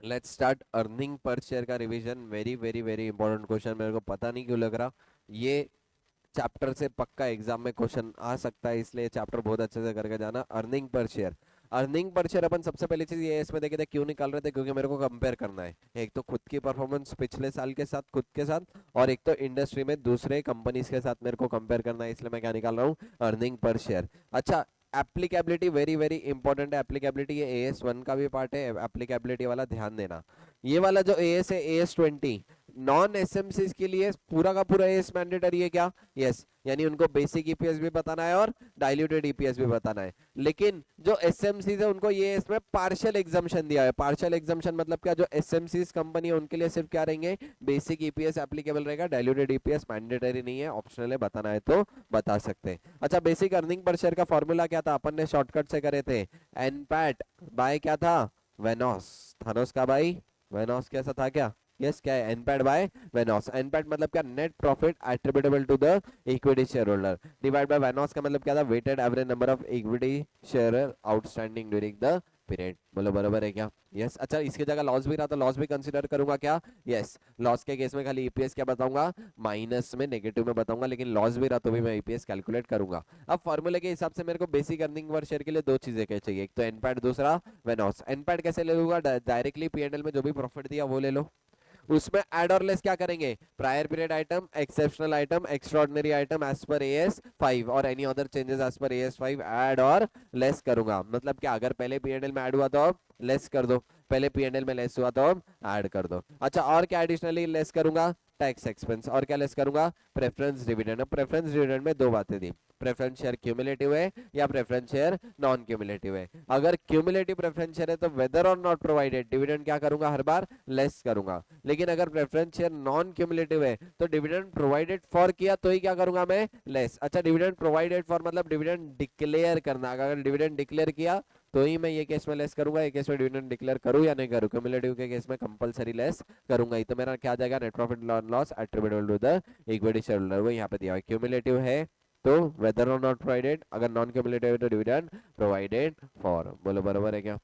Let's start earning per share का रिवीजन। Very very very important question, मेरे को पता नहीं क्यों लग रहा ये चैप्टर से पक्का एग्जाम में क्वेश्चन आ सकता है, इसलिए चैप्टर बहुत अच्छे से करके जाना। Earning per share, earning per share अपन सबसे पहली चीज ये इसमें देखे थे क्यों निकाल रहे थे, क्योंकि मेरे को कंपेयर करना है एक तो खुद की परफॉर्मेंस पिछले साल के साथ खुद के साथ, और एक तो इंडस्ट्री में दूसरे कंपनीज के साथ मेरे को कंपेयर करना है, इसलिए मैं क्या निकाल रहा हूँ, अर्निंग पर शेयर। अच्छा, एप्लीकेबिलिटी वेरी वेरी इंपॉर्टेंट है। एप्लीकेबिलिटी ये AS1 का भी पार्ट है, एप्लीकेबिलिटी वाला ध्यान देना। ये वाला जो AS है AS20 नॉन एसएमसीज के लिए पूरा का पूरा एस मैंडेटरी है क्या? यस, यानी उनको बेसिक ईपीएस भी बताना है और डाइल्यूटेड ईपीएस भी बताना है। लेकिन जो एसएमसीज है उनको ये इसमें पार्शियल एग्जाम्पशन दिया है। पार्शियल एग्जाम्पशन मतलब क्या, जो एसएमसीज कंपनी है उनके लिए सिर्फ क्या रहेंगे, बेसिक ईपीएस एप्लीकेबल रहेगा, डाइल्यूटेड ईपीएस मैंडेटरी नहीं है, ऑप्शनल है, बताना है तो बता सकते हैं। अच्छा, बेसिक अर्निंग पर शेयर का फॉर्मूला क्या था, अपन ने शॉर्टकट से करे थे, एनपैट बाय क्या था, वेनॉस, थानोस का भाई वेनॉस कैसा था क्या? यस, क्या है, एनपैट बाय वेनॉस। एनपैट मतलब क्या, net profit attributable to the equity shareholder, divide by वेनॉस का मतलब क्या था, weighted average number of equity share outstanding during the period. बोलो बराबर है क्या? यस। अच्छा, इसकी जगह लॉस भी रहा तो लॉस भी कंसीडर करूंगा क्या? यस, लॉस के केस में खाली ईपीएस क्या बताऊंगा, माइनस में नेगेटिव में बताऊंगा, लेकिन लॉस भी रहा तो भी मैं ईपीएस कैलकुलेट करूंगा। अब फॉर्मूले के हिसाब से मेरे को बेसिक अर्निंग पर शेयर के लिए दो चीजें क्या चाहिए, एक तो एनपैट, दूसरा वेनॉस। एनपैट कैसे ले लूंगा, डायरेक्टली पीएनएल में जो भी प्रॉफिट दिया वो ले लो, उसमें ऐड और लेस क्या करेंगे, prior period item, exceptional item, extraordinary item as पर AS5 और एनी अदर चेंजेस एज पर AS5 ऐड और लेस करूंगा। मतलब क्या, अगर पहले पीएनएल में ऐड हुआ तो अब लेस कर दो, पहले पीएनएल में लेस हुआ तो अब ऐड कर दो। अच्छा, और क्या एडिशनली लेस करूंगा, टैक्स एक्सपेंस, और क्या लेस करूंगा, प्रेफरेंस डिविडेंड। अब प्रेफरेंस डिविडेंड में दो बातें दी, प्रेफरेंस शेयर क्यूमुलेटिव है या प्रेफरेंस शेयर नॉन क्यूमुलेटिव है। अगर क्यूमुलेटिव प्रेफरेंस शेयर है तो वेदर और नॉट प्रोवाइडेड डिविडेंड क्या करूंगा, हर बार लेस करूंगा। लेकिन अगर प्रेफरेंस शेयर नॉन क्यूमुलेटिव है तो डिविडेंड प्रोवाइडेड फॉर किया तो ही क्या करूंगा मैं, लेस। अच्छा, डिविडेंड प्रोवाइडेड फॉर मतलब डिविडेंड डिक्लेयर करना, अगर डिविडेंड डिक्लेयर किया तो ही मैं ये केस में लेस करूंगा, ये केस में डिविडेंड डिक्लेयर करूं या नहीं करूं, क्यूमुलेटिव के केस में कंपलसरी लेस करूंगा ही। तो मेरा क्या आ जाएगा, net profit loss attributable to the equity shareholder, वो यहाँ पे दिया है। क्यूमुलेटिव है तो वेदर और नॉट प्रोवाइडेड, अगर नॉन क्यूमुलेटिव है तो डिविडेंड प्रोवाइडेड फॉर। बोलो बराबर है क्या?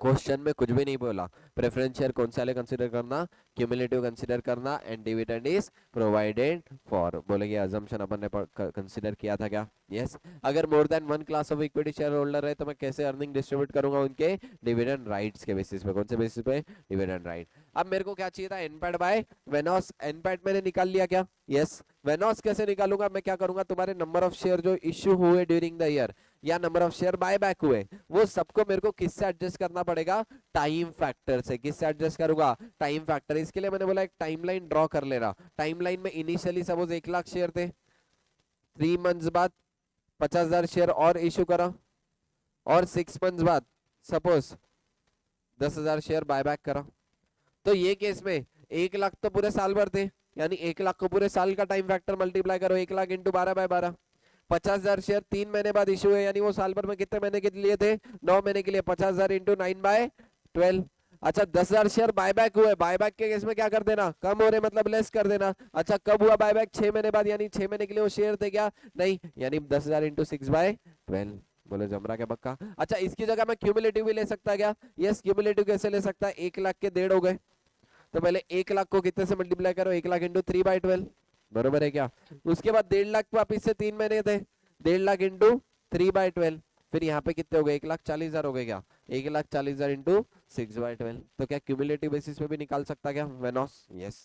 क्वेश्चन में कुछ भी नहीं बोला, प्रेफरेंस शेयर कौन से वाले कंसीडर करना, क्यूमुलेटिव कंसीडर करना, and dividend is provided for. बोले ये अजम्पशन अपन ने कंसीडर किया था क्या? यस। अगर मोर than one class of equity share holder है तो मैं कैसे अर्निंग डिस्ट्रीब्यूट करूंगा, उनके डिविडेंड राइट्स के बेसिस पे। कौन से बेसिस पे, डिविडेंड राइट। अब मेरे को क्या चाहिए था, एनपैट बाय वेनॉस, एनपैट मैंने निकाल लिया क्या? यस। वेनॉस कैसे निकालूंगा, मैं क्या करूंगा, तुम्हारे नंबर ऑफ शेयर जो इश्यू हुए ड्यूरिंग द ईयर या number of share buy back हुए, वो सबको मेरे को किससे एडजस्ट करना पड़ेगा, टाइम फैक्टर से। किससे एडजस्ट करूंगा, टाइम फैक्टर। इसके लिए मैंने बोला एक टाइमलाइन ड्रॉ कर लेना। टाइमलाइन में इनिशियली सपोज 1 लाख शेयर थे, 3 मंथ्स बाद 50,000 शेयर और इशू करा, और 6 मंथ्स बाद सपोज 10,000 शेयर बायबैक करा। तो ये केस में 1 लाख तो पूरे साल भर थे, यानी 1 लाख को पूरे साल का टाइम फैक्टर मल्टीप्लाई करो, 1 लाख इंटू 12/12। 50,000 शेयर 3 महीने बाद इशू है, यानी वो साल भर में कितने महीने के लिए थे, 9 महीने के लिए। 50,000 इंटू 9/12। अच्छा, 10,000 शेयर बायबैक हुए, बायबैक के केस में क्या कर देना, कम हो रहे मतलब लेस कर देना। अच्छा, कब हुआ बायबैक, 6 महीने बाद, यानी 6 महीने के लिए वो शेयर थे क्या, नहीं, यानी 10,000 इंटू 6/12। बोले जम रहा क्या पक्का? अच्छा, इसकी जगह मैं क्यूमुलेटिव भी ले सकता क्या? यस, क्यूमुलेटिव कैसे ले सकता है, 1 लाख के 1.5 हो गए, तो पहले 1 लाख को कितने से मल्टीप्लाई करो, 1 लाख इंटू 3/12, बरोबर है क्या? उसके बाद 1.5 लाख वापिस से 3 महीने थे, 1.5 लाख इंटू 3/12, फिर यहाँ पे कितने हो गए, 1,40,000 हो गए क्या, 1,40,000 इंटू 6/12। तो क्या क्यूमुलेटिव बेसिस पे भी निकाल सकता क्या वेनॉस? यस।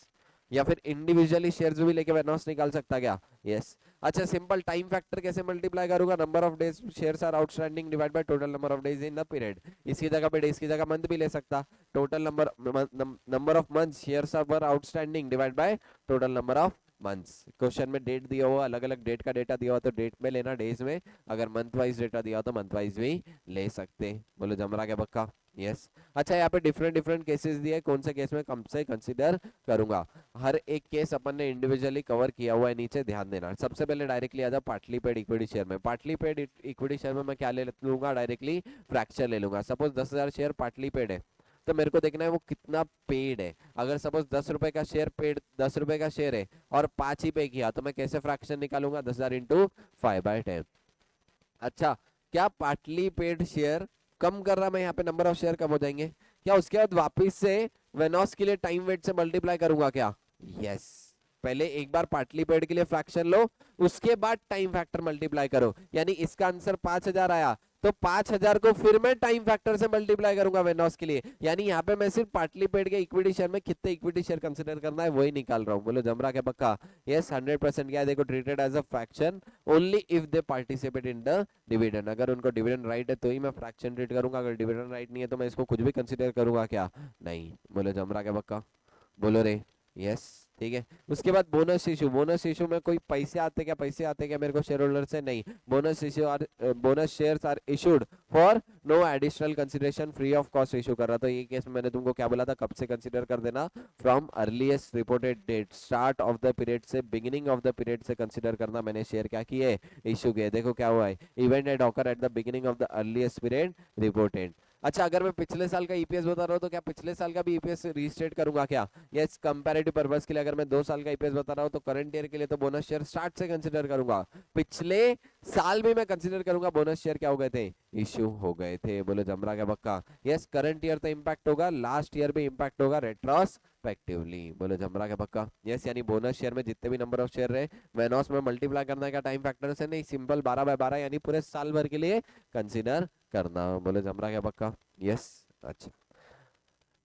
या फिर इंडिविजुअली शेयर्स भी लेके वेनॉस निकाल सकता क्या? यस। अच्छा, सिंपल टाइम फैक्टर कैसे मल्टीप्लाई करूंगा, number of days shares are outstanding divide by total number of days in the period. इसकी जगह पे डेज की जगह मंथ भी ले सकता, total number of months shares are outstanding divide by total number of months. Question में date दिया हुआ, अलग अलग डेट का डेटा दिया हुआ तो डेट में लेना, डेज में। अगर मंथ वाइज डेटा दिया हो तो मंथ वाइज भी ले सकते। बोलो जम रहा क्या पक्का? यस। अच्छा, यहाँ पे डिफरेंट डिफरेंट केसेस दिए, कौन से केस में कम से कंसीडर करूंगा, हर एक केस अपन ने इंडिविजुअली कवर किया हुआ है, नीचे ध्यान देना। सबसे पहले डायरेक्टली आ जाओ पार्टली पेड इक्विटी शेयर में। पार्टली पेड इक्विटी शेयर में मैं क्या ले लूंगा, डायरेक्टली फ्रैक्चर ले लूंगा। सपोज 10,000 शेयर पार्टली पेड है तो मेरे को देखना है वो कितना पेड है। अगर सपोज 10 रुपए का शेयर पेड, 10 रुपए का शेयर है और 5 ही पे किया, तो मैं कैसे फ्रैक्शन निकालूंगा, 10,000 इंटू 5/10। अच्छा, क्या पार्टली पेड शेयर कम कर रहा, मैं यहाँ पे नंबर ऑफ शेयर कम हो जाएंगे, क्या उसके बाद वापस से वेनॉस के लिए टाइम वेट से मल्टीप्लाई करूंगा क्या? यस। पहले एक बार पार्टली पेड के लिए फ्रैक्शन लो, उसके बाद टाइम फैक्टर मल्टीप्लाई करो, यानी इसका आंसर 5000 आया, तो 5000 को फिर मैं टाइम फैक्टर से मल्टीप्लाई करूंगा वेनॉस के लिए, यानी यहाँ पे मैं सिर्फ पार्टली पेड के इक्विटी शेयर में कितने इक्विटी शेयर कंसीडर करना है वही निकाल रहा हूँ। बोलो जम रहा क्या पक्का? यस 100%। क्या है देखो, treated as a fraction only if they participate in the dividend. अगर उनको डिविडेंड राइट है तो ही मैं फ्रैक्शन ट्रीट करूंगा, अगर डिविडेंड राइट नहीं है तो मैं इसको कुछ भी कंसीडर करूंगा क्या? नहीं। बोलो जम रहा क्या पक्का? बोलो रे। यस ठीक है। उसके बाद बोनस इशू। बोनस इशू में कोई पैसे आते क्या? पैसे आते क्या मेरे को शेयर होल्डर से? नहीं। Bonus issue are bonus shares are issued for no additional consideration, free of cost issue कर रहा। तो ये केस में मैंने तुमको क्या बोला था, कब से कंसीडर कर देना? From earliest reported date, start of the period से, बिगिनिंग ऑफ द पीरियड से कंसीडर करना। मैंने शेयर क्या किए? इशू किए। देखो क्या हुआ है, event at occur eight the beginning of the earliest period reported. अच्छा अगर मैं पिछले साल का ईपीएस बता रहा हूँ तो क्या पिछले साल का भी ईपीएस रीस्टेट करूंगा क्या? यस कंपैरेटिव पर्पस के लिए। अगर मैं 2 साल का ईपीएस बता रहा हूँ तो करंट ईयर के लिए तो बोनस शेयर स्टार्ट से कंसीडर करूंगा, पिछले साल भी मैं कंसीडर करूंगा बोनस शेयर क्या हो गए थे? इश्यू हो गए थे। बोलो जमरा क्या पक्का? यस करंट ईयर तो इंपैक्ट होगा, लास्ट ईयर भी इंपैक्ट होगा रेट्रोस्पेक्टिवली। बोलो जमरा क्या पक्का? यस यानी बोनस शेयर में जितने भी नंबर ऑफ शेयर रहे वेनॉस में मल्टीप्लाई करना है क्या टाइम फैक्टर से? नहीं, सिंपल 12/12 यानी पूरे साल भर के लिए कंसीडर करना। बोलो जमरा क्या पक्का? यस अच्छा।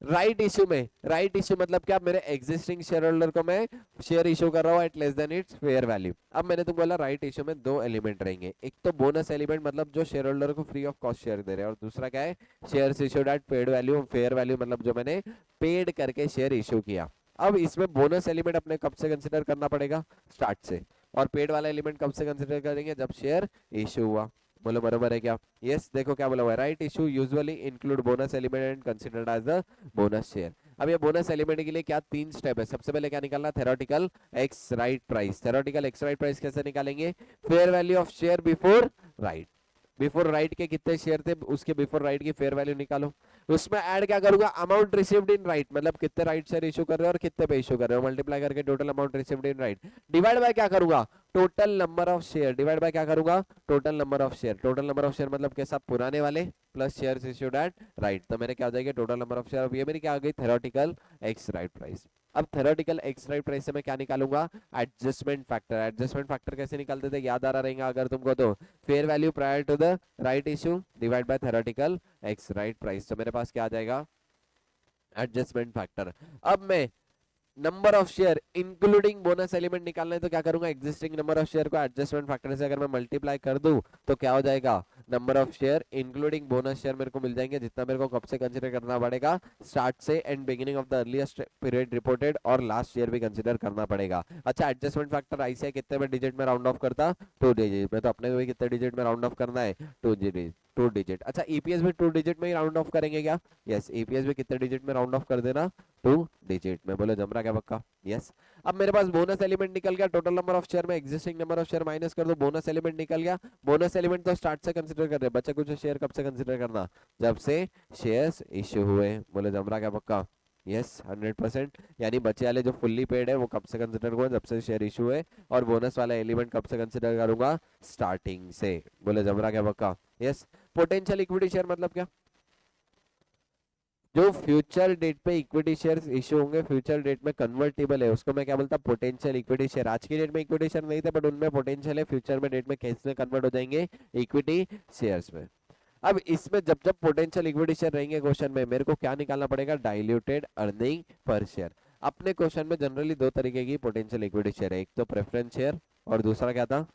राइट इशू में, राइट इशू मतलब क्या? मेरे एग्जिस्टिंग शेयर होल्डर को मैं शेयर इशू कर रहा हूँ at less than its fair value. अब मैंने तुमको बोला राइट इशू में 2 एलिमेंट रहेंगे, एक तो बोनस एलिमेंट मतलब जो शेयर होल्डर को फ्री ऑफ कॉस्ट शेयर दे रहे हैं, और दूसरा क्या है? Shares issued at paid value. Fair value मतलब जो मैंने पेड करके शेयर इशू किया। अब इसमें बोनस एलिमेंट अपने कब से कंसिडर करना पड़ेगा? स्टार्ट से। और पेड वाला एलिमेंट कब से कंसिडर करेंगे? जब शेयर इशू हुआ। बोलो बराबर है क्या? यस देखो क्या बोला हुआ है, right issue usually include bonus element and considered as the bonus share. अब ये बोनस एलिमेंट के लिए क्या 3 स्टेप है? सबसे पहले क्या निकालना? Theoretical ex right price. Theoretical ex right price कैसे निकालेंगे? Fair value of share before right. Before right के कितने शेयर थे उसके बिफोर राइट की फेयर वैल्यू निकालो। उसमें ऐड क्या करूंगा? अमाउंट रिसीव्ड इन राइट, मतलब कितने राइट शेयर इशू कर रहे हो और कितने पे इशू कर रहे हो, मल्टीप्लाई करके total amount received in right, divide by क्या करूंगा? Total number of share. Divide by क्या करूंगा? Total number of share. Total number of share मतलब कैसा? पुराने वाले plus shares issued at right. तो मेरे क्या हो जाएगा? Total number of share. अब ये मेरी क्या आ गई? Theoretical ex right price. अब थेरोटिकल एक्स राइट प्राइस से मैं क्या निकालूंगा? Adjustment factor. एडजस्टमेंट फैक्टर कैसे निकालते थे? याद आ रहा रहेगा अगर तुमको तो, fair value prior to the right issue divide by theoretical ex right price. तो मेरे पास क्या आ जाएगा? Adjustment factor. अब मैं number of share including bonus element निकालना है तो क्या करूंगा? एग्जिस्टिंग नंबर ऑफ शेयर को एडजस्टमेंट फैक्टर से अगर मैं मल्टीप्लाई कर दूं तो क्या हो जाएगा? Number of share including bonus share मेरे को मिल जाएंगे, जितना मेरे को कब से कंसीडर करना पड़ेगा? स्टार्ट से and beginning of the earliest period reported, और लास्ट ईयर भी कंसीडर करना पड़ेगा। अच्छा एडजस्टमेंट फैक्टर ऐसे कितने में डिजिट में राउंड ऑफ करता? 2 डिजिट में। तो अपने को भी कितने डिजिट में राउंड ऑफ करना है? 2 डिजिट। 2 डिजिट। अच्छा ईपीएस भी 2 डिजिट में ही राउंड ऑफ करेंगे क्या? यस ईपीएस भी कितने डिजिट में राउंड ऑफ कर देना? 2 डिजिट में। बोलो जम रहा क्या पक्का? यस। अब मेरे पास बोनस एलिमेंट निकल गया, टोटल नंबर ऑफ शेयर में existing number of share minus कर दो, बोनस एलिमेंट निकल गया। बोनस एलिमेंट तो स्टार्ट से कंसीडर कर रहे हैं, बच्चे कुछ शेयर कब से कंसीडर करना? जब से शेयर्स इश्यू हुए। बोले जम रहा क्या पक्का? यस 100%। यानी बचे वाले जो फुल्ली पेड है वो कब से कंसीडर हुआ? जब से शेयर इशू है। और बोनस वाला एलिमेंट कब से कंसीडर करूंगा? स्टार्टिंग से। बोले जम रहा क्या पक्का? यस। पोटेंशियल इक्विटी शेयर मतलब क्या? जो फ्यूचर डेट पे इक्विटी शेयर्स इशू होंगे, फ्यूचर डेट में कन्वर्टेबल है, उसको मैं क्या बोलता? Potential equity share. आज की डेट में इक्विटी शेयर नहीं थे बट उनमें पोटेंशियल है, फ्यूचर में डेट में कैसे कन्वर्ट हो जाएंगे? इक्विटी शेयर्स में। अब इसमें जब जब पोटेंशियल इक्विटी शेयर रहेंगे क्वेश्चन में, मेरे को क्या निकालना पड़ेगा? Diluted earning per share. अपने क्वेश्चन में जनरली 2 तरीके की पोटेंशियल इक्विटी शेयर है, एक तो प्रेफरेंस शेयर और दूसरा क्या था?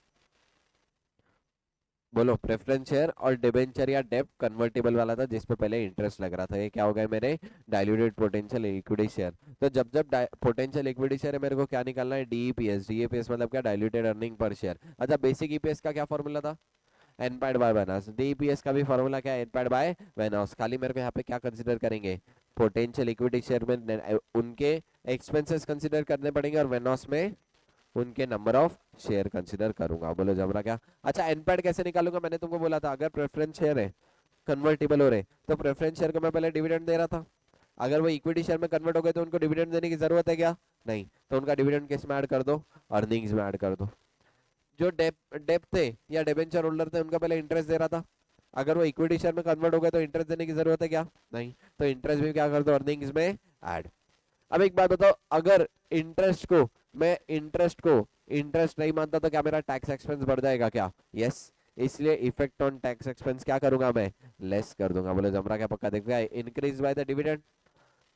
बोलो। प्रेफरेंस शेयर और डिबेंचर या डेब्ट कन्वर्टेबल वाला था जिसपे पहले इंटरेस्ट लग रहा था। ये क्या हो गए मेरे? Diluted potential equity share. तो जब जब पोटेंशियल इक्विटी शेयर है मेरे को क्या निकालना है? डीईपीएस। डीईपीएस मतलब क्या? Diluted earning per share. अच्छा बेसिक ईपीएस का क्या फॉर्मूला था? एनपैड बाय वेनॉस। डीईपीएस का भी फॉर्मूला क्या है? एनपैड बाय वेनॉस। खाली मेरे को यहाँ पे क्या कंसीडर करेंगे? पोटेंशियल इक्विटी शेयर में उनके एक्सपेंसेस कंसीडर करने पड़ेंगे और वेनॉस में उनके नंबर ऑफ शेयर कंसीडर करूंगा। बोलो जमरा क्या? अच्छा एनपैड कैसे निकालूंगा? मैंने तुमको बोला था अगर प्रेफरेंस शेयर है कन्वर्टेबल हो रहे तो प्रेफरेंस शेयर को मैं पहले डिविडेंड दे रहा था, अगर वो इक्विटी शेयर में कन्वर्ट हो गए तो उनको डिविडेंड देने की जरूरत है क्या? नहीं। तो उनका डिविडेंड किस में ऐड कर दो? अर्निंग्स में ऐड कर दो। जो डेप थे या डिबेंचर होल्डर थे उनका पहले इंटरेस्ट दे रहा था, अगर वो इक्विटी शेयर में कन्वर्ट हो गए तो इंटरेस्ट देने की जरूरत है क्या? नहीं। तो इंटरेस्ट भी क्या कर दो अर्निंग्स में ऐड। अब एक बात बताओ, अगर इंटरेस्ट को मैं इंटरेस्ट नहीं मानता तो क्या मेरा टैक्स एक्सपेंस बढ़ जाएगा क्या? यस। इसलिए इफेक्ट ऑन टैक्स एक्सपेंस क्या करूंगा मैं? लेस कर दूंगा। बोले जमरा क्या पक्का देखो, इंक्रीज बाय द डिविडेंड।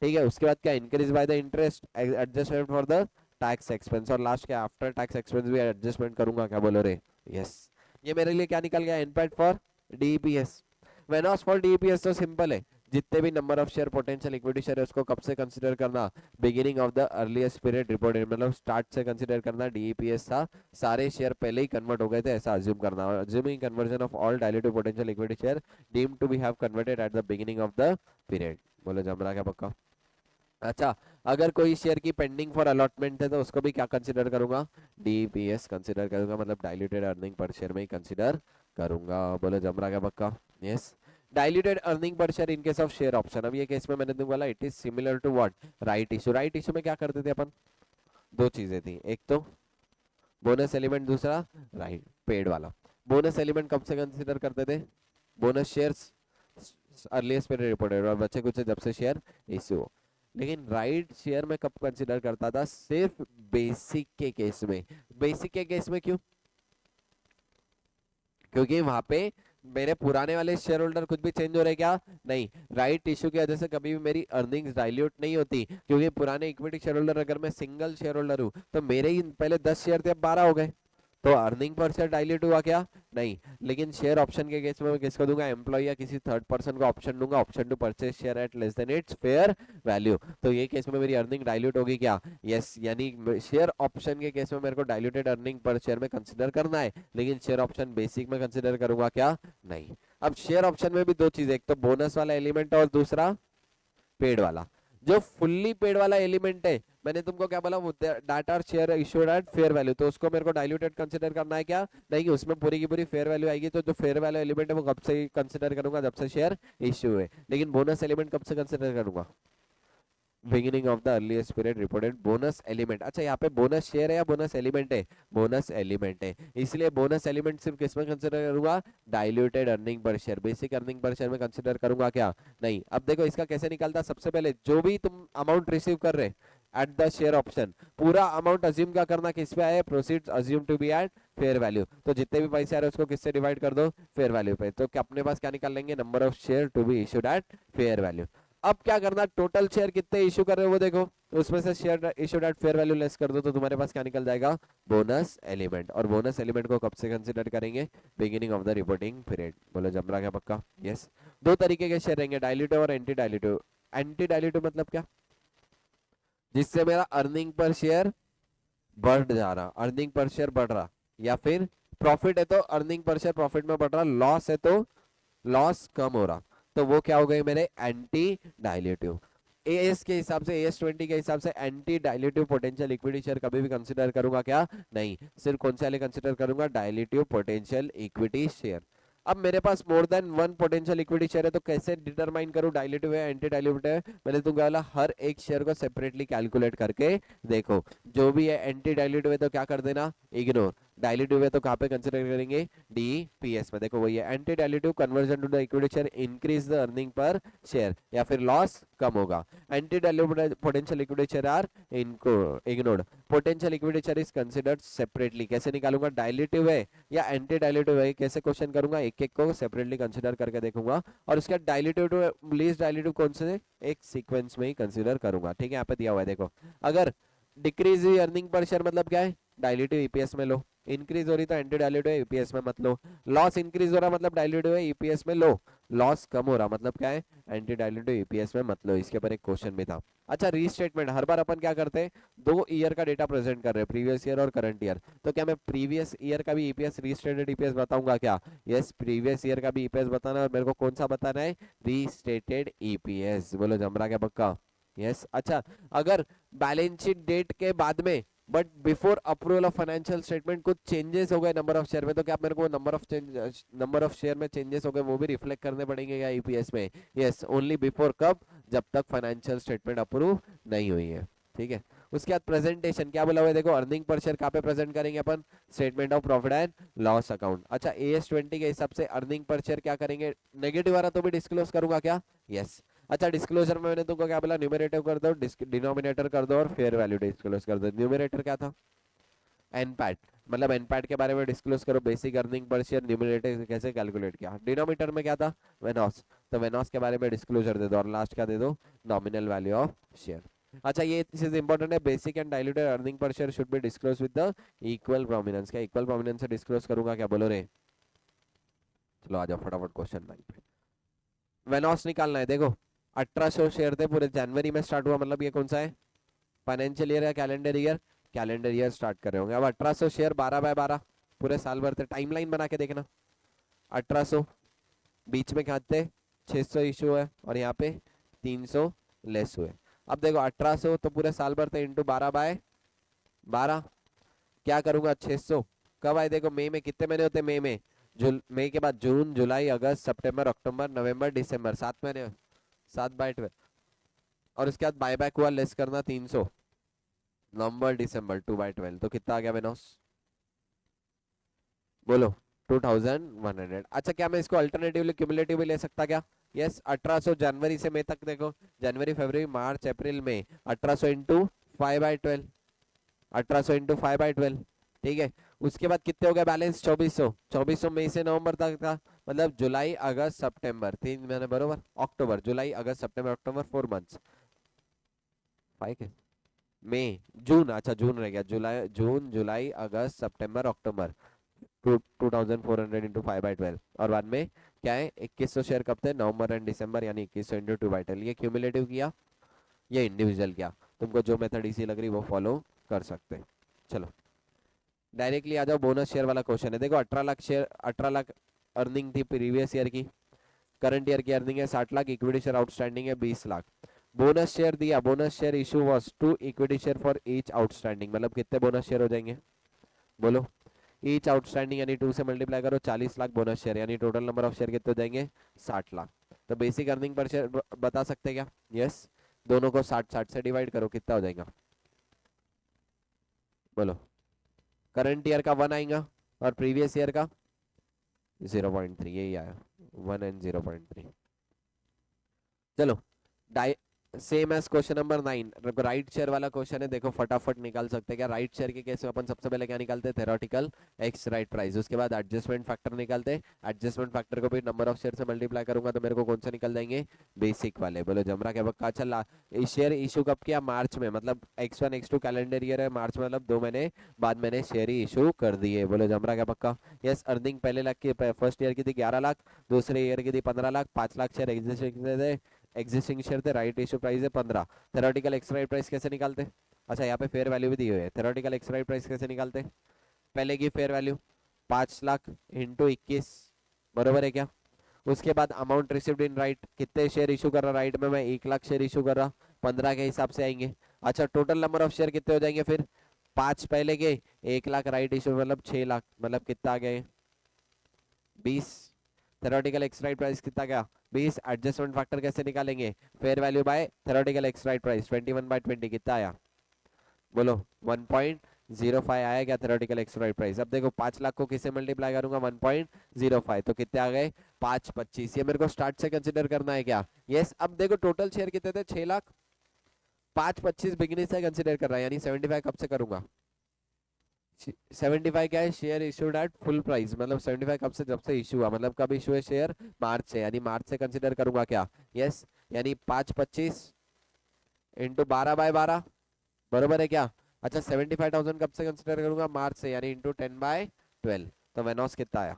ठीक है, उसके बाद क्या? Increase by the interest adjustment for the tax expense, और लास्ट क्या? आफ्टर टैक्स एक्सपेंस भी एडजस्टमेंट करूंगा क्या? बोलो रे यस। ये मेरे लिए क्या निकल गया? Impact for डीईपीएस। वेनॉस फॉर डीईपीएस तो सिंपल है, जितने भी number of share potential equity share है उसको कब से कंसीडर करना? Beginning of the earliest period reported, मतलब स्टार्ट से कंसीडर करना। डीईपीएस था, सारे शेयर पहले ही कन्वर्ट हो गए थे ऐसा अज्यूम करना। Assuming conversion of all diluted potential equity share deemed to be have converted at the beginning of the period. बोलो जमरा क्या पक्का? अच्छा, अगर कोई शेयर की पेंडिंग फॉर अलॉटमेंट है तो उसको भी क्या कंसीडर करूंगा? डीपीएस कंसीडर करूंगा, मतलब डाइल्यूटेड अर्निंग पर शेयर में ही कंसीडर करूंगा। बोलो जमरा क्या पक्का? Yes. Diluted earning per share in case of share option, अब ये केस में मैंने तुमको बोला it is similar to what? Right issue. Right issue में क्या करते थे अपन? दो चीजें थी, एक तो बोनस एलिमेंट, दूसरा राइट पेड वाला। बोनस एलिमेंट कब से कंसीडर करते थे? Bonus shares earliest period reported, और बच्चे कुछ जब से शेयर इश्यू हो। लेकिन राइट शेयर में कब कंसीडर करता था? सिर्फ बेसिक के केस में। बेसिक के केस में क्यों? क्योंकि वहां पे मेरे पुराने वाले शेयर होल्डर कुछ भी चेंज हो रहे क्या? नहीं। राइट इशू की वजह से कभी भी मेरी अर्निंग्स डाइल्यूट नहीं होती, क्योंकि पुराने इक्विटी शेयर होल्डर, अगर मैं सिंगल शेयर होल्डर हूं तो मेरे ही पहले 10 शेयर थे अब 12 हो गए, तो अर्निंग पर शेयर डाइल्यूट हुआ क्या? नहीं। लेकिन शेयर ऑप्शन के केस में मैं किसको दूंगा? एम्प्लॉय या किसी थर्ड पर्सन को ऑप्शन दूंगा, option to purchase share at less than its fair value. तो ये केस में मेरी अर्निंग डाइल्यूट होगी क्या? यस। यानी शेयर ऑप्शन के केस में मेरे को डाइल्यूटेड अर्निंग पर शेयर में कंसीडर करना है, लेकिन शेयर ऑप्शन बेसिक में कंसीडर करूंगा क्या? नहीं। अब शेयर ऑप्शन में भी दो चीजें, एक तो बोनस वाला एलिमेंट और दूसरा पेड वाला। जो फुल्ली पेड वाला एलिमेंट है, मैंने तुमको क्या बोला? वो data share issued at fair value, तो उसको मेरे को डाइल्यूटेड कंसीडर करना है क्या? नहीं, उसमें पूरी की पूरी फेयर वैल्यू आएगी। तो जो फेयर वैल्यू एलिमेंट है वो कब से कंसीडर करूंगा? जब से शेयर इश्यू है। लेकिन बोनस एलिमेंट कब से कंसीडर करूंगा? Beginning of the earliest period reported bonus element. अच्छा, यहाँ पे बोनस शेयर है या बोनस एलिमेंट है? बोनस एलिमेंट है, इसलिए बोनस एलिमेंट सिर्फ किसमें कंसिडर करूंगा? Diluted earning per share. Basic earning per share में कंसिडर करूंगा क्या? नहीं। अब देखो इसका कैसे निकलता? सबसे पहले जो भी तुम अमाउंट रिसीव कर रहे एट द शेयर ऑप्शन, पूरा अमाउंट अज्यूम क्या करना? किस पे आए? Proceeds assume to be at fair value. तो जितने भी पैसे आ रहे हैं उसको किससे डिवाइड कर दो? फेयर वैल्यू पे। तो क्या अपने पास क्या निकाल लेंगे? Number of share to be issued at fair value. अब क्या करना? टोटल शेयर कितने इशू कर रहे हो वो देखो, तो उसमें से share issued at fair value less कर दो, तो तुम्हारे पास क्या निकल जाएगा? Bonus element. और बोनस एलिमेंट को कब से कंसीडर करेंगे? Beginning of the reporting period. बोलो जमरा क्या पक्का? यस। दो तरीके के शेयर रहेंगे, डाइल्यूटिव और एंटी डाइल्यूटिव। एंटी डाइल्यूटिव मतलब क्या? जिससे मेरा अर्निंग पर शेयर बढ़ जा रहा, अर्निंग पर शेयर बढ़ रहा, या फिर प्रॉफिट है तो अर्निंग पर शेयर प्रॉफिट में बढ़ रहा, लॉस है तो लॉस कम हो रहा, तो वो क्या हो गए मेरे? Anti dilutive. एएस के हिसाब से, AS20 के हिसाब से anti dilutive potential equity share कभी भी कंसीडर करूंगा क्या? नहीं। सिर्फ कौन से वाले कंसीडर करूंगा? Dilutive potential equity share. अब मेरे पास more than one potential equity share है, तो कैसे डिटरमाइन करूं डाइल्यूटिव है एंटी डाइल्यूटिव है? मैंने तुमको बोला हर एक शेयर को सेपरेटली कैलकुलेट करके देखो। जो भी है एंटी डाइल्यूटिव है तो क्या कर देना? इग्नोर। डाइल्यूटिव है तो कहाँ पे कंसीडर करेंगे? डीपीएस में। देखो वही है, anti dilutive conversion to the equity share increase the earning per share, या फिर लॉस कम होगा। Anti dilutive potential equity share are इनको ignored. Potential equity share is considered separately. कैसे निकालूंगा? डाइल्यूटिव है या एंटी डाइल्यूटिव है, कैसे क्वेश्चन करूंगा? एक एक को सेपरेटली कंसीडर करके देखूंगा, और उसका डाइल्यूटिव टू लीस्ट डाइल्यूटिव कौन से एक सीक्वेंस में ही कंसीडर करूंगा। ठीक है, यहाँ पे दिया हुआ है देखो। अगर डिक्रीज हुई अर्निंग पर शेयर मतलब क्या है? डाइल्यूटिव ईपीएस में लो। इंक्रीज हो रही तो एंटी डाइल्यूटिव ईपीएस में मत लो। लॉस इंक्रीज हो रहा मतलब डाइल्यूटिव ईपीएस में लो। लॉस कम हो रहा मतलब क्या है? एंटी डाइल्यूटिव ईपीएस में मत लो। इसके ऊपर एक क्वेश्चन भी था। अच्छा, रीस्टेटमेंट हर बार अपन क्या करते हैं? 2 ईयर का डेटा प्रेजेंट कर रहे हैं, प्रीवियस ईयर और करंट ईयर। तो क्या मैं प्रीवियस ईयर का भी ईपीएस रीस्टेटेड ईपीएस बताऊंगा क्या? यस, प्रीवियस ईयर का भी ईपीएस बताना है, और मेरे को कौन सा बताना है? Restated EPS. बोलो जमरा क्या पक्का? यस। अच्छा, अगर बैलेंस शीट डेट के बाद में but before approval of financial statement कुछ चेंजेस हो गए नंबर ऑफ शेयर में, तो क्या मेरे को नंबर ऑफ शेयर में चेंजेस हो गए वो भी रिफ्लेक्ट करने पड़ेंगे क्या ईपीएस में? Yes, only before. कब? जब तक फाइनेंशियल स्टेटमेंट अप्रूव नहीं हुई है। ठीक है, उसके बाद प्रेजेंटेशन क्या बोला हुआ है देखो, अर्निंग पर शेयर कहाँ पे प्रेजेंट करेंगे अपन, statement of profit and loss account. अच्छा AS20 के हिसाब से अर्निंग पर शेयर क्या करेंगे, नेगेटिव वाला तो भी डिस्क्लोज करूंगा क्या, यस। अच्छा डिस्क्लोजर में मैंने तुमको क्या बोला, न्यूमरेटर कर दो, डिनोमिनेटर कर दो और फेयर वैल्यू डिस्क्लोज कर दो। न्यूमरेटर क्या था, एनपैट, मतलब एनपैट के बारे में डिस्क्लोज करो, basic earning per share, numerator कैसे कैलकुलेट किया। डिनोमिनेटर में क्या था, वेनॉस, तो वेनॉस के बारे में डिस्क्लोजर दे दो और लास्ट क्या दे दो, नॉमिनल वैल्यू ऑफ शेयर। अच्छा ये चीज इंपॉर्टेंट है, basic and diluted earning per share should be disclose with the equal prominence. क्या इक्वल प्रोमिनेंस से डिस्क्लोज करूंगा क्या, बोलो रे। चलो आ जाओ फटाफट क्वेश्चन 9 पे। वेनॉस निकालना है देखो, 1800 शेयर थे पूरे जनवरी में स्टार्ट हुआ, मतलब ये कौन सा है, फाइनेंशियल ईयर या calendar year, calendar year start कर रहे होंगे। अब 1800 शेयर 12/12 पूरे साल भर थे, टाइमलाइन बना के देखना। 1800 बीच में क्या थे, 600 इशू है और यहाँ पे 300 लेस हुए। अब देखो 1800 तो पूरे साल भर थे, इंटू 12/12, क्या करूंगा 600 कब आए देखो, मई में कितने महीने होते हैं, मई में मई के बाद जून जुलाई अगस्त सितंबर अक्टूबर नवंबर दिसंबर, 7 महीने, 7/12। और उसके बाद बायबैक हुआ, लेस करना 300, नवंबर दिसंबर 2/12, तो कितना आ गया वेनोस, बोलो 2100। अच्छा क्या मैं इसको अल्टरनेटिवली क्यूमुलेटिव भी ले सकता क्या, यस। 1800 जनवरी से मई तक देखो, जनवरी फरवरी मार्च अप्रैल मई, 1800 इंटू 5/12, 1800 इंटू 5/12, ठीक है। उसके बाद कितने हो गए बैलेंस, 2400, 2400 मई से नवंबर तक था, मतलब जुलाई अगस्त सितंबर 3 महीने बरोबर, अक्टूबर जुलाई अगस्त सितंबर अक्टूबर 4 मंथ्स, 5 मई जून, अच्छा जून रह गया, जुलाई जून जुलाई अगस्त सितंबर अक्टूबर, 2400 इंटू 5/12, और बाद में क्या है 2100 शेयर कब थे, नवंबर एंड दिसंबर, यानी 2100 इंटू 2/12, ये क्यूमुलेटिव किया, ये इंडिविजुअल किया। तुमको जो मेथड इजी लग रही वो फॉलो कर सकते। चलो डायरेक्टली आ जाओ, बोनस शेयर वाला क्वेश्चन है देखो, 18 लाख शेयर, 18 लाख अर्निंग थी प्रीवियस ईयर की, करंट ईयर की अर्निंग है 60 लाख, इक्विटी शेयर आउटस्टैंडिंग है 20 लाख। बोनस शेयर दिया, bonus share issue was 2 equity share for each outstanding, मतलब कितने बोनस शेयर हो जाएंगे, बोलो। ईच आउटस्टैंडिंग यानी 2 से मल्टीप्लाई करो, 40 लाख बोनस शेयर, यानी टोटल नंबर ऑफ शेयर कितने हो जाएंगे, 60 लाख। तो बेसिक अर्निंग पर शेयर बता सकते हैं क्या, यस। दोनों को 60-60 से डिवाइड करो, कितना हो जाएगा, बोलो। करंट ईयर का 1 आएगा और प्रीवियस ईयर का 0.3, यही आया, 1 and 0.3। चलो डाइ same as question number 9, right share वाला क्वेश्चन है देखो, फटाफट निकाल सकते हैं क्या राइट शेयर के केस में, अपन सबसे पहले क्या निकालते हैं, थेरोटिकल एक्स राइट प्राइस, उसके बाद एडजस्टमेंट फैक्टर निकालते हैं, एडजस्टमेंट फैक्टर को भी नंबर ऑफ शेयर से मल्टीप्लाई करूंगा तो मेरे को कौन से निकल जाएंगे, बेसिक वाले, बोलो जमरा क्या पक्का। चल शेयर इशू कब किया, मार्च में, मतलब X1 X2 कैलेंडर ईयर है, मार्च में मतलब 2 महीने बाद मैंने शेयर ही इशू कर दिए, बोलो जमरा क्या पक्का, यस। अर्निंग पहले लाख की, फर्स्ट ईयर की थी 11 लाख, दूसरे ईयर की थी 15 lakh, 5 lakh share existing share थे, राइट इशू प्राइस है 15। थेरोटिकल एक्स राइट प्राइस कैसे निकालते, अच्छा यहाँ पे फेयर वैल्यू भी दी हुई है, थेरोटिकल एक्स राइट प्राइस कैसे निकालते, पहले की फेयर वैल्यू 5 लाख इंटू 21, बरोबर है क्या। उसके बाद अमाउंट रिसीव्ड इन राइट, कितने शेयर इशू कर रहा राइट में, मैं 1 लाख शेयर इशू कर रहा, 15 के हिसाब से आएंगे। अच्छा टोटल नंबर ऑफ शेयर कितने हो जाएंगे फिर, 5 पहले के, 1 लाख राइट इशू मतलब 6 लाख, मतलब कितना आ गए 20। थेरोटिकल एक्स राइट प्राइस कितना गया 20। एडजस्टमेंट फैक्टर कैसे निकालेंगे, fair value by theoretical ex right price, 21/20 कितना आया, बोलो 1.05 आया क्या थेरोटिकल एक्स राइट प्राइस। अब देखो 5 लाख को किससे मल्टीप्लाई करूंगा, 1.05, तो कितने आ गए 525, ये मेरे को स्टार्ट से कंसिडर करना है क्या, यस। अब देखो टोटल शेयर कितने थे 6 लाख, 525 बिगिनिंग से कंसिडर कर रहा है, यानी 75 कब से करूंगा, 75 क्या है, share issued at full price, मतलब 75 कब से, जब से इशू हुआ, मतलब कब इशू है शेयर, मार्च से, यानी मार्च से कंसिडर करूंगा क्या, यस। यानी 525 इंटू 12/12, बरोबर है क्या। अच्छा 75,000 कब से कंसिडर करूंगा, मार्च से, यानी इंटू 10/12, तो वेनॉस कितना आया,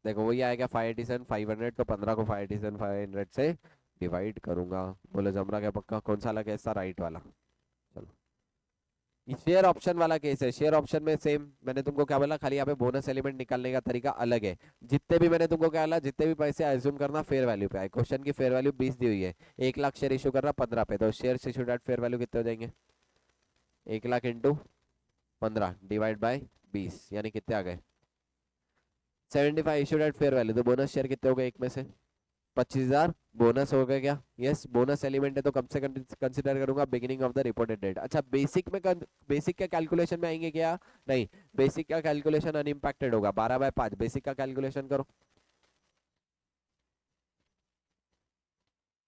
देखो वही आएगा 587 500, तो 15 को 587 500 से डिवाइड करूंगा, बोले जमरा क्या पक्का, कौन सा लगा ऐसा, राइट वाला। चलो शेयर ऑप्शन वाला केस है, शेयर ऑप्शन में सेम मैंने तुमको क्या बोला, खाली यहाँ पे बोनस एलिमेंट निकालने का तरीका अलग है। जितने भी मैंने तुमको क्या बोला, जितने भी पैसे एज्यूम करना फेयर वैल्यू पे आए, क्वेश्चन की फेयर वैल्यू 20 दी हुई है, 1 लाख शेयर इशू कर रहा 15 पे, तो share issued at fair value कितने हो जाएंगे, 1 लाख इंटू 15 डिवाइड बाई 20, यानी कितने आ गए 75 इशूड एट फेयर वैल्यू, तो बोनस शेयर कितने हो गए एक में से 25,000 बोनस हो गया क्या? यस, बोनस एलिमेंट है तो कब से कंसिडर करूंगा? Beginning of the reported date. अच्छा, बेसिक में बेसिक क्या कैलकुलेशन में आएंगे क्या? नहीं, बेसिक का कैलकुलेशन अनइम्पैक्टेड होगा। 12/5 बेसिक का कैलकुलेशन करो,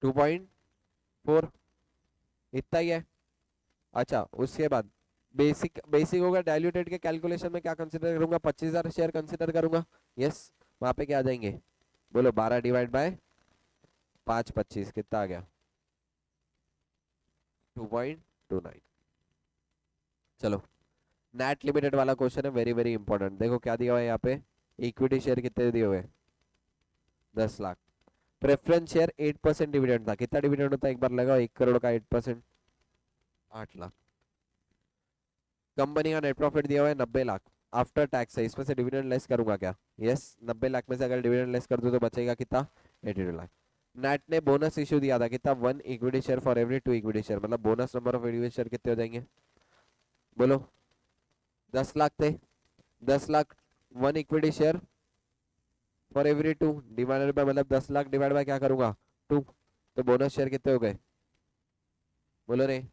2.4, इतना ही है। अच्छा, उसके बाद बेसिक बेसिक होगा डाइल्यूटेड के कैलकुलेशन में क्या कंसिडर करूंगा? 25,000 शेयर कंसिडर करूंगा। यस, वहां पे क्या आ जाएंगे? बोलो, 12/5, 25 कितना आ गया? 2.29। चलो, नेट लिमिटेड वाला क्वेश्चन है, वेरी वेरी इंपॉर्टेंट। देखो क्या दिया हुआ है यहाँ पे, इक्विटी शेयर कितने दिए हुए हैं? 10 लाख। प्रेफरेंस शेयर 8% डिविडेंड था। कितना डिविडेंड होता है एक बार लगाओ? 1 करोड़ का 8%, 8 लाख। कंपनी का नेट प्रॉफिट दिया हुआ है 90 लाख, आफ्टर टैक्स है। इसमें से डिविडेंड लेस करूंगा क्या? यस, 90 लाख में से अगर डिविडेंड लेस कर दूं तो बचेगा कितना? 82 लाख। नेट ने बोनस इशू दिया था कितना? 1 equity share for every 2 equity share, मतलब bonus number of equity share कितने हो जाएंगे? बोलो, 10 लाख थे। 10 lakh, 1 equity share for every 2 divided by, मतलब 10 लाख डिवाइड बाय क्या करूंगा? 2। तो बोनस शेयर कितने हो गए? बोलो रे,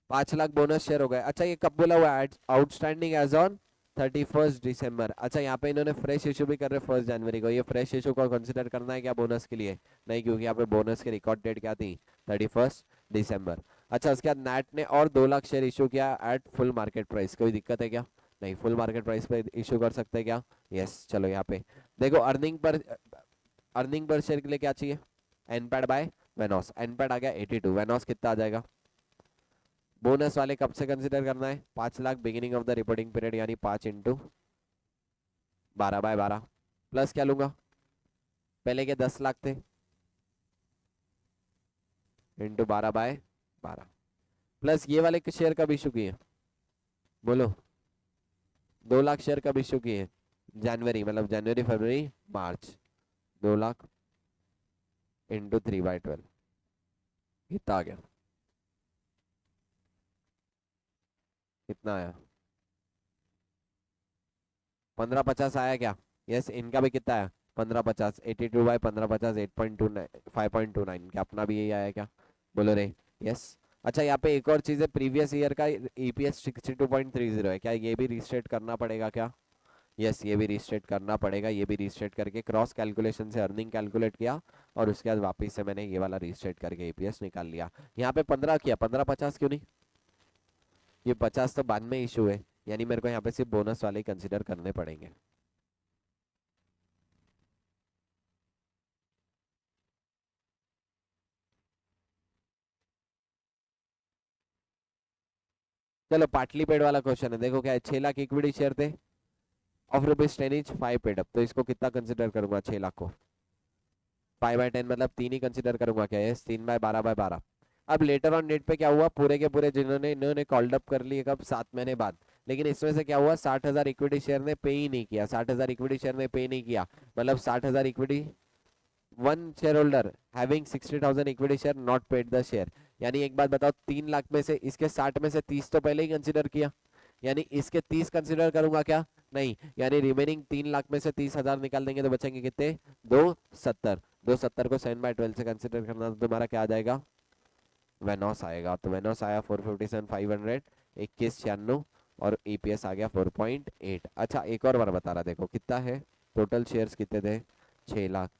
5 लाख बोनस शेयर हो गए। अच्छा, ये कब बोला हुआ है? आउटस्टैंडिंग एज ऑन 31 दिसंबर। अच्छा, यहाँ पे इन्होंने फ्रेश इशू भी कर रहे 1 जनवरी को। ये फ्रेश इशू को कंसिडर करना है क्या बोनस के लिए? नहीं, क्योंकि यहाँ पे बोनस की रिकॉर्ड डेट क्या थी? 31 दिसंबर। अच्छा, उसके बाद नेट ने और 2 लाख शेयर इशू किया एट फुल मार्केट प्राइस। कोई दिक्कत है क्या? नहीं, फुल मार्केट प्राइस पे इशू कर सकते हैं क्या? यस। चलो, यहाँ पे देखो, अर्निंग पर शेयर के लिए क्या चाहिए? एनपैड बाय वेनॉस। एनपैड आ गया 82, वेनॉस कितना आ जाएगा? बोनस वाले कब से कंसिडर करना है? 5 lakh beginning of the reporting period, यानी 5 × 12/12। प्लस क्या लूंगा? पहले के 10 लाख थे, इंटू 12/12। प्लस ये वाले शेयर कब इशू किए? बोलो, 2 लाख शेयर कब इशू किए? जनवरी, मतलब जनवरी फरवरी मार्च। 2 लाख इंटू 3/12 कितना आ गया? कितना आया? 1550 आया क्या? यस, इनका भी कितना है? 1550, 82/1550, 8.29, 5.29। क्या अपना भी यही आया क्या? बोलो रे, यस। अच्छा, यहाँ पे एक और चीज है, प्रीवियस ईयर का ईपीएस 62.30 है। क्या ये भी रीस्टेट करना पड़ेगा क्या? यस, ये भी रीस्टेट करना पड़ेगा। ये भी रीस्टेट करके क्रॉस कैलकुलेशन से अर्निंग कैलकुलेट किया, और उसके बाद वापस से मैंने ये वाला रीस्टेट करके ईपीएस निकाल लिया। यहाँ पे 15 किया, 1550 क्यों नहीं? ये 50 तो बाद में इशू है, यानी मेरे को यहाँ पे सिर्फ बोनस वाले कंसिडर करने पड़ेंगे। चलो, पाटली पेड वाला क्वेश्चन है। देखो क्या है, 6 लाख इक्विटी शेयर थे of rupees 10 each, 5 paid up. तो इसको कितना कंसिडर करूंगा? 6 लाख को 5/10, मतलब 3 ही कंसिडर करूंगा क्या? यस, 3/12/12। अब लेटर ऑन डेट पे क्या हुआ, पूरे के पूरे जिन्होंने इन्होंने कॉल्ड अप कर लिए कब? 7 महीने बाद। लेकिन इसमें से क्या हुआ, 60,000 इक्विटी शेयर ने पे ही नहीं किया। 60,000 इक्विटी शेयर ने पे नहीं किया, मतलब 60,000 equity, one share holder having 60,000 equity share not paid the share. यानी एक बात बताओ, 3 लाख में से इसके 60 में से 30 तो पहले ही कंसिडर किया, यानी इसके 30 कंसिडर करूंगा क्या? नहीं, यानी रिमेनिंग 3 लाख में से 30,000 निकाल देंगे तो बचेंगे कितने? 270। 270 को 7/12 से कंसिडर करना तो तुम्हारा क्या आ जाएगा? वेनॉस आएगा। तो वेनॉस आया 457,500, 2196, और ईपीएस आ गया 4.8। अच्छा, एक और बार बता रहा, देखो कितना है टोटल शेयर्स कितने थे? 6 लाख।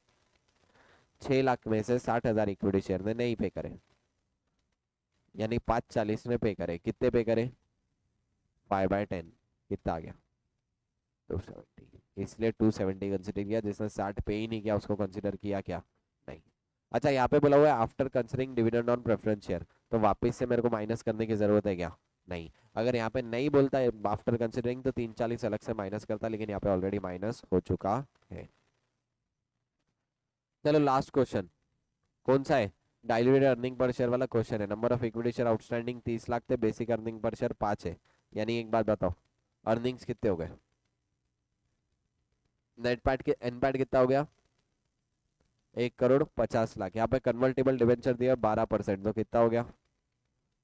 6 लाख में से 60,000 इक्विटी शेयर ने नहीं पे करे, यानी 540 ने पे करे। कितने पे करे? 5/10। कितना आ गया? 270। इसलिए 270 कंसिडर किया। जिसने 60 पे ही नहीं किया उसको कंसिडर किया क्या? नहीं। अच्छा, यहाँ पे बोला हुआ है after considering dividend on preference share, तो वापस से मेरे को माइनस करने की जरूरत है क्या? नहीं। अगर यहाँ पे नहीं बोलता है आफ्टर कंसिडरिंग तो 340 अलग से माइनस करता, लेकिन यहाँ पे ऑलरेडी माइनस हो चुका है। चलो, लास्ट क्वेश्चन कौन सा है? डाइल्यूटेड अर्निंग पर शेयर वाला क्वेश्चन है। Number of equity share outstanding 30 lakh थे, बेसिक अर्निंग पर शेयर 5 है। यानी एक बात बताओ, अर्निंग्स कितने हो गए? नेट पैट के एनपैट कितना हो गया? 1,50,00,000। यहाँ पे कन्वर्टेबल डिवेंचर दिया 12%, तो कितना हो गया?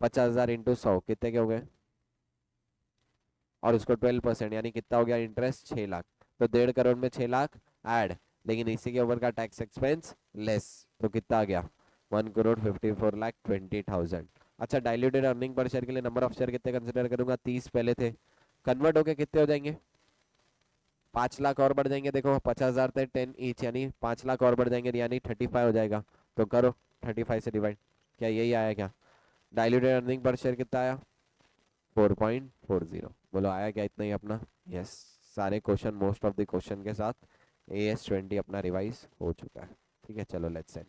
50,000 इंटू 100 कितने के हो गए? और उसको 12%, यानी कितना हो गया इंटरेस्ट? 6 लाख। तो 1.5 करोड़ में 6 लाख ऐड, लेकिन इसी के ऊपर का टैक्स एक्सपेंस लेस, तो कितना आ गया 1,54,20,000। अच्छा, डाइल्यूटेड अर्निंग पर शेयर के लिए नंबर ऑफ शेयर कितने कंसिडर करूंगा, 30 पहले थे, कन्वर्ट होके कितने हो जाएंगे, 5 लाख और बढ़ जाएंगे। देखो 50,000 थे 10 ईच, यानी 5 लाख और बढ़ जाएंगे, यानी 35 हो जाएगा। तो करो 35 से डिवाइड, क्या यही आया क्या? डाइल्यूटेड अर्निंग पर शेयर कितना आया, 4.40। बोलो आया क्या इतना ही अपना? यस, सारे question most of the question के साथ AS20 अपना रिवाइज हो चुका है। ठीक है, चलो लेट्स एंड।